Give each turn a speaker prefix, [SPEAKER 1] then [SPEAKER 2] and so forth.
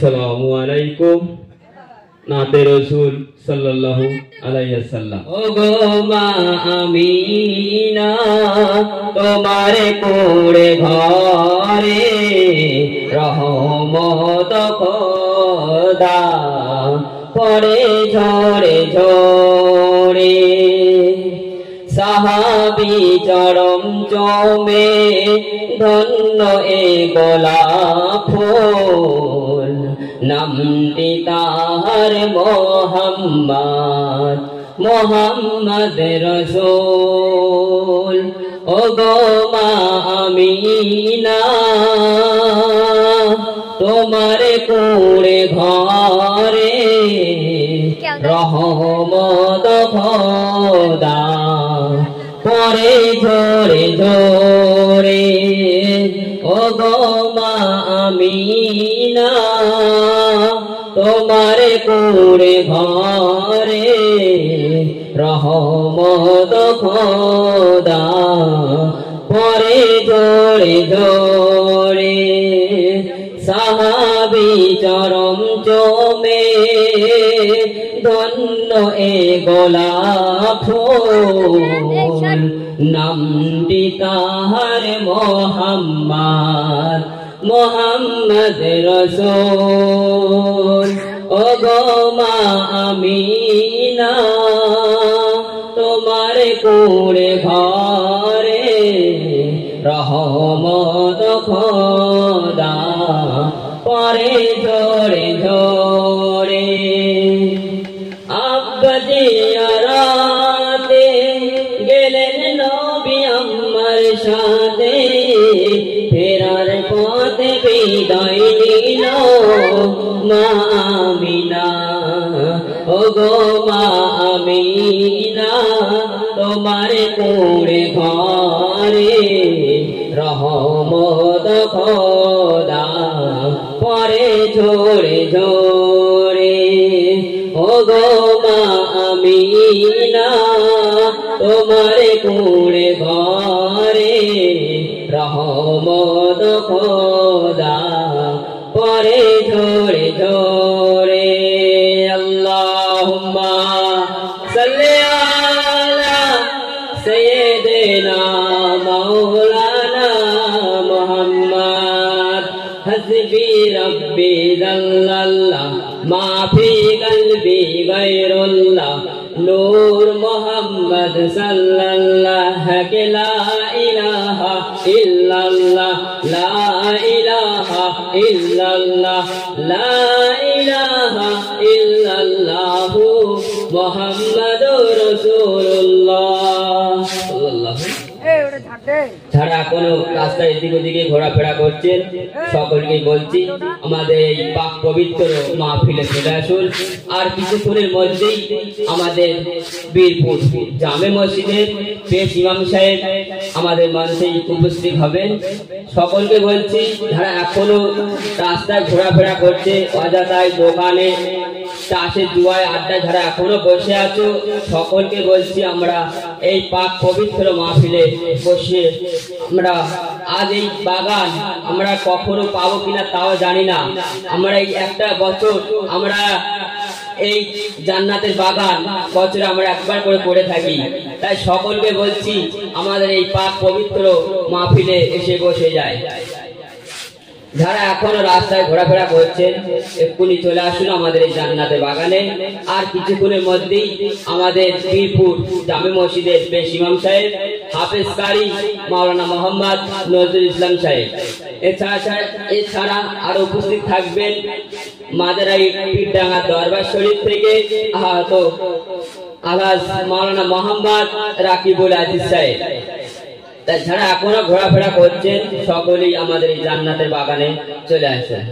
[SPEAKER 1] আসসালামু আলাইকুম নাতে রাসূল সাল্লাল্লাহু আলাইহি ওয়াসাল্লাম।
[SPEAKER 2] ও গো মা আমিনা তোমার কোড়ে ঘরে রহমত খোদা পড়ে ঝরে ঝরে সাহাবী চরম চমে ধন্য এ গোলাপ ফুল নামটি তাহার মোহাম্মদ মোহাম্মদ রাসূল। ও গো মা আমিনা তোমার কোড়ে ঘরে রহমত খোদা পরে ঝরে ঝরে। ও গো মা আমিনা তোমার কোড়ে ঘরে রহমত খোদা পরে ঝরে ঝরে সাহাবী চরম চমে ধন্য এ গোলাপ ফুল নামটি তাহার মোহাম্মদ মোহাম্মদ রাসূল। ও গো মা আমিনা তোমার কোড়ে ঘরে রহমত খোদা পরে ঝরে ঝরে। আব্বা জিয়ারাতে গেলেন নবী আমার সাথে ফেরার পথে বিদায় নিল মা আমিনা। ও গো মা আমিনা তোমার কোড়ে ঘরে রহমত খোদা পরে ঝরে ঝরে। ও গো মা আমিনা তোমার কোড়ে ঘরে রহমত খোদা পরে ঝরে ঝরে। আল্লাহুম্মা সাল্লি আলা সাইয়্যিদিনা মাওলানা মুহাম্মদ। হাসবি রব্বি জাল্লাল্লাহ মা ফি কলবি গায়রুল্লাহ নূর মুহাম্মদ সাল্লাল্লাহু লা ইলাহা ইল্লাল্লাহ লা ইলাহা ইল্লাল্লাহ লা ইলাহা ইল্লাল্লাহ মুহাম্মাদুর রাসূলুল্লাহ সাল্লাল্লাহু। যারা কোনো রাস্তায় এদিক ওদিকে ঘোরাফেরা করছেন সকলকে বলছি আমাদের এই পাক পবিত্র মাহফিলে চলে আসুন। আর কিছুক্ষণের মধ্যেই আমাদের বীরপুর জামে মসজিদের পেশ ইমাম সাহেব আমাদের মঞ্চে উপস্থিত হবেন। সকলকে বলছি যারা এখনো রাস্তায় ঘোরাফেরা করছে অযথায় দোকানে চাষের জুয়ায় আড্ডা যারা এখনো বসে আছো সকলকে বলছি আমরা এই পাক পবিত্র মাহফিলে বসে আমরা আজ এই বাগান আমরা কখনো পাবো কিনা তাও জানি না। আমরা এই একটা বছর আমরা এই জান্নাতের বাগান বছরে আমরা একবার করে পড়ে থাকি। তাই সকলকে বলছি আমাদের এই পাক পবিত্র মাহফিলে এসে বসে যায়। যারা এখনো রাস্তায় ঘোরাফেরা করছেন এক্ষুনি চলে আসুন আমাদের এই জান্নাতের বাগানে। আর কিছুক্ষণের মধ্যেই আমাদের বীরপুর জামে মসজিদের পেশ ইমাম সাহেব হাফেজ কারি মাওলানা মোহাম্মদ নজরুল ইসলাম সাহেব এছাড়া আরো উপস্থিত থাকবেন মাদারাই পীরডাঙ্গা দরবার শরীফ থেকে আহত আলহাজ মাওলানা মোহাম্মদ রাকিবুল আজিজ সাহেব। যারা এখনো ঘোরাফেরা করছেন সকলেই আমাদের এই জান্নাতের বাগানে চলে আসেন।